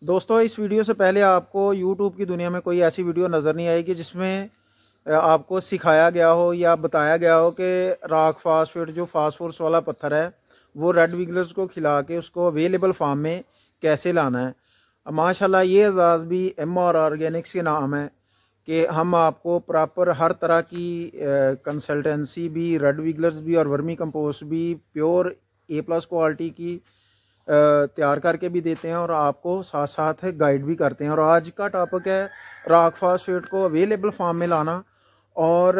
दोस्तों, इस वीडियो से पहले आपको यूट्यूब की दुनिया में कोई ऐसी वीडियो नज़र नहीं आएगी जिसमें आपको सिखाया गया हो या बताया गया हो कि रॉक फास्फेट जो फास्फोरस वाला पत्थर है वो रेड विगलर्स को खिला के उसको अवेलेबल फार्म में कैसे लाना है। माशाल्लाह ये एजाज़ भी MR ऑर्गेनिक्स के नाम है कि हम आपको प्रॉपर हर तरह की कंसल्टेंसी भी, रेड विगलर्स भी और वर्मी कंपोस्ट भी प्योर A+ क्वालिटी की तैयार करके भी देते हैं और आपको साथ साथ गाइड भी करते हैं। और आज का टॉपिक है रॉक फास्फेट को अवेलेबल फार्म में लाना। और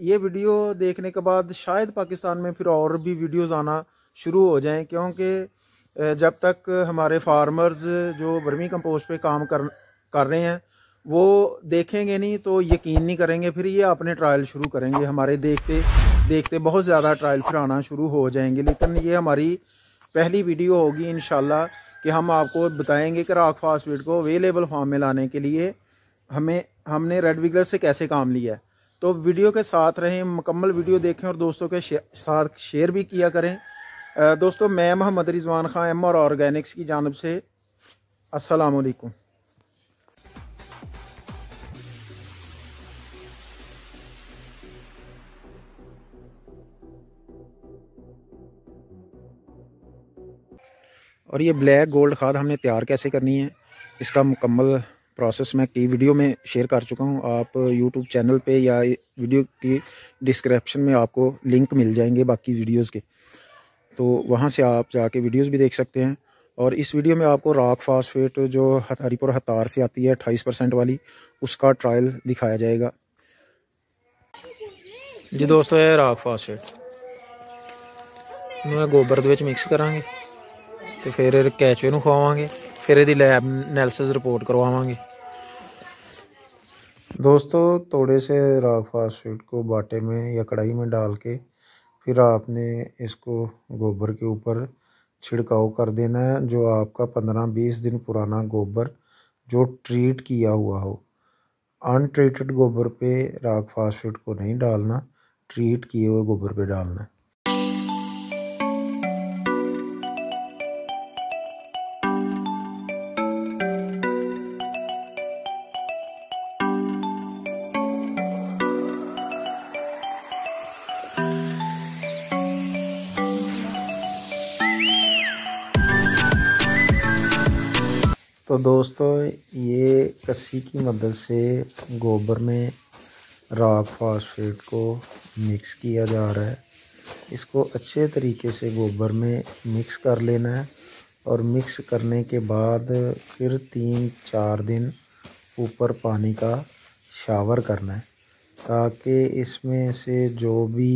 ये वीडियो देखने के बाद शायद पाकिस्तान में फिर और भी वीडियोस आना शुरू हो जाएं, क्योंकि जब तक हमारे फार्मर्स जो वर्मी कंपोस्ट पे काम कर रहे हैं वो देखेंगे नहीं तो यकीन नहीं करेंगे, फिर ये अपने ट्रायल शुरू करेंगे। हमारे देखते देखते बहुत ज़्यादा ट्रायल फिर आना शुरू हो जाएंगे, लेकिन ये हमारी पहली वीडियो होगी इंशाल्लाह कि हम आपको बताएंगे कि रॉक फास्फेट को अवेलेबल फार्म में लाने के लिए हमने रेड विगलर से कैसे काम लिया है। तो वीडियो के साथ रहें, मुकम्मल वीडियो देखें और दोस्तों के साथ शेयर भी किया करें। दोस्तों, मैं मोहम्मद रिजवान खान MR ऑर्गेनिक्स की जानिब से अस्सलाम वालेकुम। और ये ब्लैक गोल्ड खाद हमने तैयार कैसे करनी है, इसका मुकम्मल प्रोसेस मैं कई वीडियो में शेयर कर चुका हूँ। आप यूट्यूब चैनल पे या वीडियो की डिस्क्रिप्शन में आपको लिंक मिल जाएंगे बाकी वीडियोस के, तो वहाँ से आप जाके वीडियोस भी देख सकते हैं। और इस वीडियो में आपको रॉक फास्फेट जो हरिपुर हतार से आती है 28% वाली, उसका ट्रायल दिखाया जाएगा जी। दोस्तों, ये रॉक फास्फेट मैं गोबर ਦੇ ਵਿੱਚ ਮਿਕਸ ਕਰਾਂਗੇ ਤੇ ਫਿਰ ਇਹ ਕੈਚਵੇ ਨੂੰ ਖਵਾਵਾਂਗੇ, फिर ਇਹਦੀ लैब एनालिसिस रिपोर्ट करवावांगे। दोस्तों, थोड़े से रॉक फास्फेट को बाटे में या कढ़ाई में डाल के फिर आपने इसको गोबर के ऊपर छिड़काव कर देना है। जो आपका 15-20 दिन पुराना गोबर जो ट्रीट किया हुआ हो, अनट्रीटेड गोबर पे रॉक फास्फेट को नहीं डालना, ट्रीट किए हुए गोबर पे डालना है। तो दोस्तों, ये कस्सी की मदद से गोबर में रॉक फास्फेट को मिक्स किया जा रहा है। इसको अच्छे तरीके से गोबर में मिक्स कर लेना है और मिक्स करने के बाद फिर 3-4 दिन ऊपर पानी का शावर करना है, ताकि इसमें से जो भी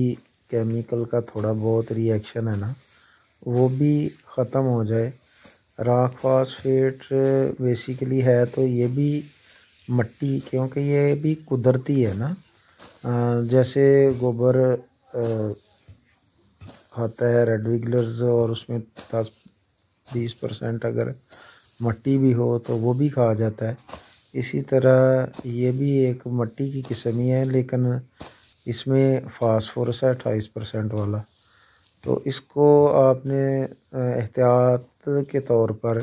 केमिकल का थोड़ा बहुत रिएक्शन है ना, वो भी ख़त्म हो जाए। रॉक फास्फेट बेसिकली है तो ये भी मट्टी, क्योंकि ये भी कुदरती है ना। जैसे गोबर खाता है रेड विगलर्स और उसमें 10-20% अगर मट्टी भी हो तो वो भी खा जाता है। इसी तरह ये भी एक मट्टी की किस्म ही है, लेकिन इसमें फास्फोरस है 28% वाला। तो इसको आपने एहतियात के तौर पर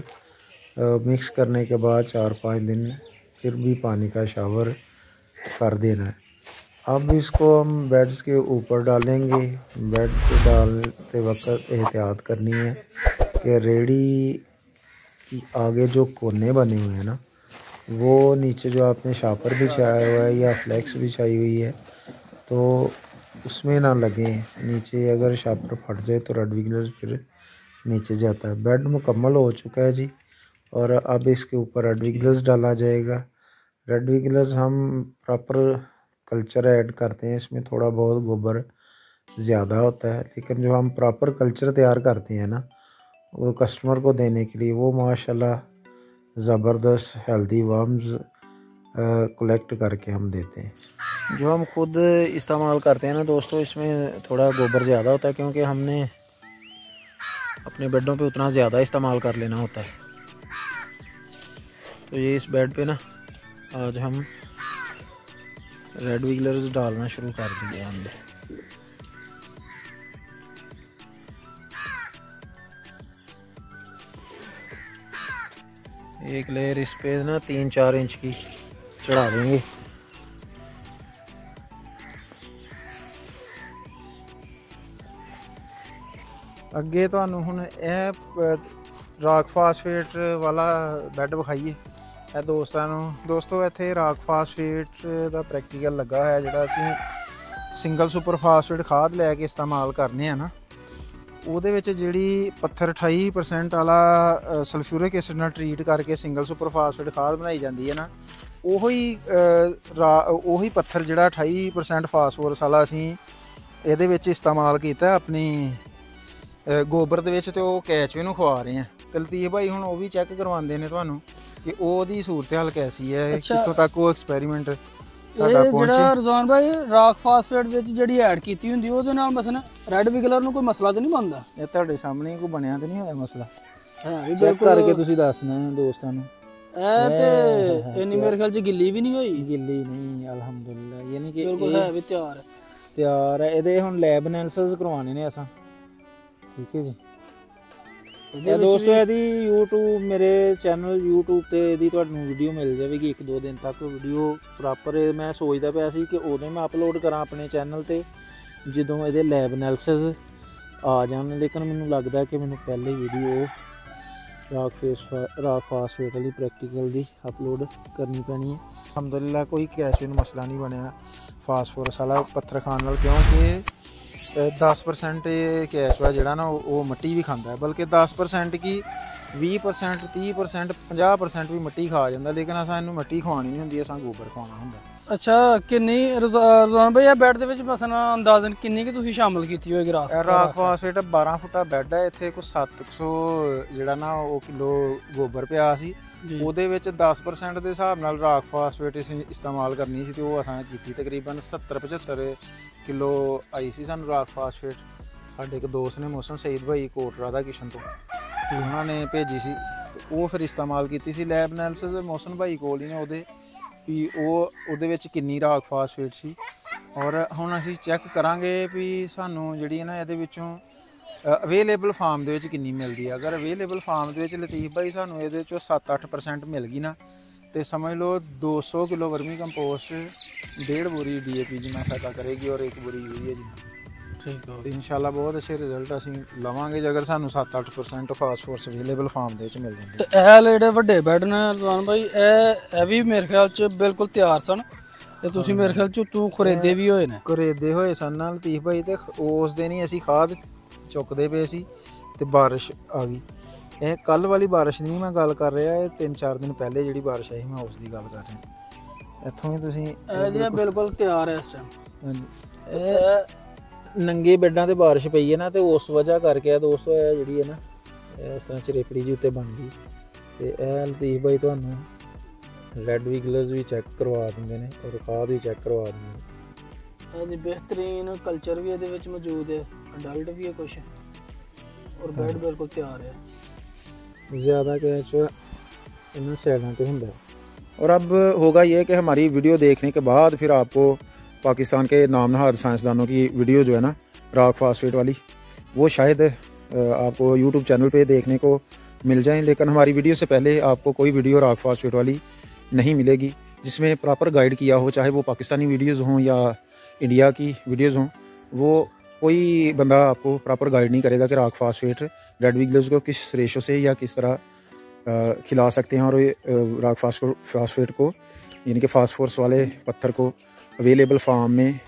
मिक्स करने के बाद 4-5 दिन फिर भी पानी का शावर कर देना है। अब इसको हम बेड्स के ऊपर डालेंगे। बेड पे डालते वक्त एहतियात करनी है कि रेडी की आगे जो कोने बने हुए हैं ना, वो नीचे जो आपने शापर बिछाया हुआ है या फ्लेक्स बिछाई हुई है तो उसमें ना लगे। नीचे अगर शापर फट जाए तो रेड विगलर्स फिर नीचे जाता है। बेड मुकम्मल हो चुका है जी, और अब इसके ऊपर रेड विगलर्स डाला जाएगा। रेड विगलर्स हम प्रॉपर कल्चर ऐड करते हैं, इसमें थोड़ा बहुत गोबर ज़्यादा होता है, लेकिन जो हम प्रॉपर कल्चर तैयार करते हैं ना, वो कस्टमर को देने के लिए वो माशाल्लाह ज़बरदस्त हेल्दी वर्म्स कलेक्ट करके हम देते हैं। जो हम खुद इस्तेमाल करते हैं ना दोस्तों, इसमें थोड़ा गोबर ज़्यादा होता है, क्योंकि हमने अपने बेडों पे उतना ज़्यादा इस्तेमाल कर लेना होता है। तो ये इस बेड पे ना आज हम रेड विगलर्स डालना शुरू कर दिए हमने। एक लेयर इस पे ना 3-4 इंच की चढ़ा देंगे। अगे तुहानू हुण राक फास्फेट वाला बैड विखाइए दोस्तों इत्थे राक फास्फेट का प्रैक्टिकल लगा है जिहड़ा असीं सिंगल सुपर फास्फेट खाद लैके इस्तेमाल करने हैं ना ਉਹਦੇ ਵਿੱਚ ਜਿਹੜੀ ਪੱਥਰ 28% ਵਾਲਾ ਸਲਫਿਊਰਿਕ ਐਸਿਡ ਨਾਲ ਟਰੀਟ ਕਰਕੇ ਸਿੰਗਲ ਸੁਪਰ ਫਾਸਫੇਟ ਖਾਦ ਬਣਾਈ ਜਾਂਦੀ ਹੈ ਨਾ ਉਹੀ ਪੱਥਰ ਜਿਹੜਾ 28% ਫਾਸਫੋਰਸ ਵਾਲਾ ਅਸੀਂ ਇਹਦੇ ਵਿੱਚ ਇਸਤੇਮਾਲ ਕੀਤਾ ਆਪਣੀ ਗੋਬਰ ਦੇ ਵਿੱਚ ਤੇ ਉਹ ਕੈਚਵੇ ਨੂੰ ਖਵਾ ਰਹੇ ਆ ਤੇ ਲਤੀਫ ਭਾਈ ਹੁਣ ਉਹ ਵੀ ਚੈੱਕ ਕਰਵਾਉਂਦੇ ਨੇ ਤੁਹਾਨੂੰ ਕਿ ਉਹਦੀ ਸੂਰਤ ਹਾਲ ਕੈਸੀ ਹੈ ਕਿੱਥੋਂ ਤੱਕ ਉਹ ਐਕਸਪੈਰੀਮੈਂਟ ਜਿਹੜਾ ਰਜ਼ਾਨ ਭਾਈ ਰਾਕ ਫਾਸਫੇਟ ਵਿੱਚ ਜਿਹੜੀ ਐਡ ਕੀਤੀ ਹੁੰਦੀ ਉਹਦੇ ਨਾਲ ਮਸਲਾ ਰੈੱਡ ਵਿਗਲਰ ਨੂੰ ਕੋਈ ਮਸਲਾ ਤਾਂ ਨਹੀਂ ਬਣਦਾ ਇਹ ਤੁਹਾਡੇ ਸਾਹਮਣੇ ਕੋਈ ਬਣਿਆ ਤਾਂ ਨਹੀਂ ਹੋਇਆ ਮਸਲਾ ਹੈ ਚੈੱਕ ਕਰਕੇ ਤੁਸੀਂ ਦੱਸਣਾ ਦੋਸਤਾਂ ਨੂੰ ਇਹ ਤੇ ਇੰਨੀ ਮੇਰੇ ਖਿਆਲ ਚ ਗਿੱਲੀ ਵੀ ਨਹੀਂ ਹੋਈ ਗਿੱਲੀ ਨਹੀਂ ਅਲਹਮਦੁਲਿਲਾ ਯਾਨੀ ਕਿ ਬਿਲਕੁਲ ਹੈ ਵੀ ਤਿਆਰ ਹੈ ਇਹਦੇ ਹੁਣ ਲੈਬ ਐਨਾਲਿਸਿਸ ਕਰਵਾਉਣੇ ਨੇ ਅਸਾਂ ਠੀਕ ਹੈ ਜੀ ਇਹ ਦੋਸਤੋ ਇਹਦੀ YouTube ਮੇਰੇ ਚੈਨਲ YouTube ਤੇ ਇਹਦੀ ਤੁਹਾਨੂੰ ਵੀਡੀਓ ਮਿਲ ਜਾਵੇਗੀ 1-2 ਦਿਨ ਤੱਕ ਵੀਡੀਓ ਪ੍ਰੋਪਰ ਮੈਂ ਸੋਚਦਾ ਪਿਆ ਸੀ ਕਿ ਉਦੋਂ ਮੈਂ ਅਪਲੋਡ ਕਰਾਂ ਆਪਣੇ ਚੈਨਲ ਤੇ ਜਦੋਂ ਇਹਦੇ ਲੈਬ ਐਨਾਲਿਸਿਸ ਆ ਜਾਣ ਲੇਕਿਨ ਮੈਨੂੰ ਲੱਗਦਾ ਕਿ ਮੈਨੂੰ ਪਹਿਲੇ ਵੀਡੀਓ ਰਾਕ ਫਾਸਫੇਟ ਵਾਲੀ ਪ੍ਰੈਕਟੀਕਲ ਦੀ ਅਪਲੋਡ ਕਰਨੀ ਪੈਣੀ ਹੈ ਅਲਹਮਦੁਲਿਲਾ ਕੋਈ ਕੈਸ਼ੇ ਨੂੰ ਮਸਲਾ ਨਹੀਂ ਬਣਿਆ ਫਾਸਫੋਰਸ ਵਾਲਾ ਪੱਥਰ ਖਾਣ ਨਾਲ ਕਿਉਂਕਿ 10% ਕੈਸ਼ਵਾ ਜਿਹੜਾ ਨਾ ਉਹ ਮਿੱਟੀ ਵੀ ਖਾਂਦਾ ਹੈ ਬਲਕਿ 10% ਕੀ 20% 30% 50% ਵੀ ਮਿੱਟੀ ਖਾ ਜਾਂਦਾ ਲੇਕਿਨ ਅਸਾਂ ਇਹਨੂੰ ਮਿੱਟੀ ਖਵਾਉਣੀ ਨਹੀਂ ਹੁੰਦੀ ਅਸਾਂ ਗੋਬਰ ਖਵਾਉਣਾ ਹੁੰਦਾ ਅੱਛਾ ਕਿੰਨੀ ਰਜ਼ਾਨ ਭਾਈ ਇਹ ਬੈੱਡ ਦੇ ਵਿੱਚ ਮਸਲਾ ਅੰਦਾਜ਼ਨ ਕਿੰਨੀ ਕਿ ਤੁਸੀਂ ਸ਼ਾਮਲ ਕੀਤੀ ਹੋਏਗੀ ਰਾਕ ਫਾਸਫੇਟ 12 ਫੁੱਟਾ ਬੈੱਡ ਹੈ ਇੱਥੇ ਕੋਈ 700 ਜਿਹੜਾ ਨਾ ਉਹ ਕਿਲੋ ਗੋਬਰ ਪਿਆ ਸੀ ਉਹਦੇ ਵਿੱਚ 10% ਦੇ ਹਿਸਾਬ ਨਾਲ ਰਾਕ ਫਾਸਫੇਟ ਇਸਤੇਮਾਲ ਕਰਨੀ ਸੀ ਤੇ ਉਹ ਅਸਾਂ ਕੀਤੀ ਤਕਰੀਬਨ 70-75 ਕਿਲੋ ਆਈ ਸੀ ਸਾਨੂੰ ਰਾਕ ਫਾਸਫੇਟ ਸਾਡੇ ਇੱਕ ਦੋਸਤ ਨੇ ਮੋਹਸਨ ਸਈਦ ਭਾਈ ਕੋਟ ਰਾਧਾ ਕਿਸ਼ਨ ਤੋਂ ਤੇ ਉਹਨਾਂ ਨੇ ਭੇਜੀ ਸੀ ਉਹ ਫਿਰ ਇਸਤੇਮਾਲ ਕੀਤੀ ਸੀ ਲੈਬ ਐਨਾਲਿਸਿਸ ਮੋਹਸਨ ਭਾਈ ਕੋਲ ਹੀ ਨੇ ਉਹਦੇ ਵੀ ਉਹਦੇ ਵਿੱਚ ਕਿੰਨੀ ਰਾਕ ਫਾਸਫੇਟ ਸੀ ਔਰ ਹੁਣ ਅਸੀਂ ਚੈੱਕ ਕਰਾਂਗੇ ਵੀ ਸਾਨੂੰ ਜਿਹੜੀ ਹੈ ਨਾ ਇਹਦੇ ਵਿੱਚੋਂ ਅਵੇਲੇਬਲ ਫਾਰਮ ਦੇ ਵਿੱਚ ਕਿੰਨੀ ਮਿਲਦੀ ਹੈ ਅਗਰ ਅਵੇਲੇਬਲ ਫਾਰਮ ਦੇ ਵਿੱਚ ਲਤੀਫ ਭਾਈ ਸਾਨੂੰ ਇਹਦੇ ਚੋਂ 7-8% ਮਿਲ ਗਈ ਨਾ ਤੇ ਸਮਝ ਲਓ 200 ਕਿਲੋ ਵਰਮੀ ਕੰਪੋਸਟ 1.5 बोरी DAP जिन्ना फायदा करेगी और 1 बोरी यूरिया जिन्ना ठीक है इंशाल्लाह बहुत अच्छे रिजल्ट ਅਸੀਂ ਲਵਾਂਗੇ ਜੇ ਅਗਰ ਸਾਨੂੰ 7-8% ਫਾਸਫੋਰਸ ਅਵੇਲੇਬਲ ਫਾਰਮ ਦੇ ਵਿੱਚ ਮਿਲ ਜਾਂਦੇ ਤੇ ਇਹ ਜਿਹੜੇ ਵੱਡੇ ਬੈੱਡ ਨੇ ਰਜ਼ਾਨ ਭਾਈ ਇਹ ਵੀ ਮੇਰੇ ਖਿਆਲ ਚ ਬਿਲਕੁਲ ਤਿਆਰ ਸਨ ਤੇ ਤੁਸੀਂ ਮੇਰੇ ਖਿਆਲ ਚ ਤੂੰ ਖਰੀਦੇ ਵੀ ਹੋਏ ਨੇ ਖਰੀਦੇ ਹੋਏ ਸਨ ਨਾਲ ਲਤੀਫ ਭਾਈ ਤੇ ਉਸ ਦਿਨ ਹੀ ਅਸੀਂ ਖਾਦ ਚੁੱਕਦੇ ਪਏ ਸੀ ਤੇ ਬਾਰਿਸ਼ ਆ ਗਈ ਇਹ ਕੱਲ ਵਾਲੀ ਬਾਰਿਸ਼ ਦੀ ਮੈਂ ਗੱਲ ਕਰ ਰਿਹਾ ਇਹ 3-4 ਦਿਨ ਪਹਿਲੇ ਜਿਹੜੀ ਬਾਰਿਸ਼ ਆਈ ਮੈਂ ਉਸ ਦੀ ਗੱਲ ਕਰ ਰਿਹਾ ਇੱਥੋਂ ਹੀ ਤੁਸੀਂ ਇਹ ਬਿਲਕੁਲ ਤਿਆਰ ਹੈ ਇਸ ਟਾਈਮ ਇਹ ਨੰਗੇ ਬੈੱਡਾਂ ਤੇ ਬਾਰਿਸ਼ ਪਈ ਹੈ ਨਾ ਤੇ ਉਸ ਵਜ੍ਹਾ ਕਰਕੇ ਆ ਦੋਸਤੋ ਇਹ ਜਿਹੜੀ ਹੈ ਨਾ ਇਸ ਤਰ੍ਹਾਂ ਚਰੇਪੜੀ ਜੀ ਉੱਤੇ ਬਣ ਗਈ ਤੇ ਇਹ ਲਤੀਫ ਭਾਈ ਤੁਹਾਨੂੰ ਰੈੱਡ ਵਿਗਲਰਸ ਵੀ ਚੈੱਕ ਕਰਵਾ ਦਿੰਦੇ ਨੇ ਔਰ ਖਾਦ ਵੀ ਚੈੱਕ ਕਰਵਾ ਦਿੰਦੇ ਨੇ ਇਹਦੀ ਬਿਹਤਰੀਨ ਕਲਚਰ ਵੀ ਇਹਦੇ ਵਿੱਚ ਮੌਜੂਦ ਹੈ ਅਡਲਟ भी है कुछ और बेड बिल्कुल तैयार है ज़्यादा कैच इन साइडों पे होता है और अब होगा ये कि हमारी वीडियो देखने के बाद फिर आपको पाकिस्तान के नाम नहाद साइंसदानों की वीडियो जो है ना राक फास्फेट वाली वो शायद आपको यूट्यूब चैनल पे देखने को मिल जाएं लेकिन हमारी वीडियो से पहले आपको कोई वीडियो राक फास्फेट वाली नहीं मिलेगी जिसमें प्रॉपर गाइड किया हो चाहे वो पाकिस्तानी वीडियोज़ हों या इंडिया की वीडियोज़ हों वो कोई बंदा आपको प्रॉपर गाइड नहीं करेगा कि राक फास्फेट रेड विगलर्स को किस रेशो से या किस तरह खिला सकते हैं और राक फास्फेट को यानी कि फास्फोरस वाले पत्थर को अवेलेबल फार्म में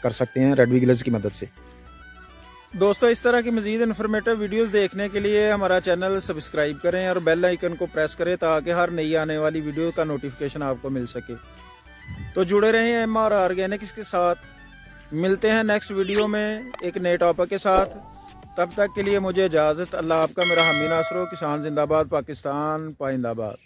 कर सकते हैं रेड विगलर्स की मदद से। दोस्तों इस तरह की मज़ीद इन्फॉर्मेटिव वीडियोस देखने के लिए हमारा चैनल सब्सक्राइब करें और बेल आइकन को प्रेस करें ताकि हर नई आने वाली वीडियो का नोटिफिकेशन आपको मिल सके। तो जुड़े रहें MR ऑर्गेनिक्स के साथ। मिलते हैं नेक्स्ट वीडियो में एक नए टॉपिक के साथ। तब तक के लिए मुझे इजाज़त। अल्लाह आपका मेरा हामी नासरो। किसान जिंदाबाद, पाकिस्तान पाइंदाबाद।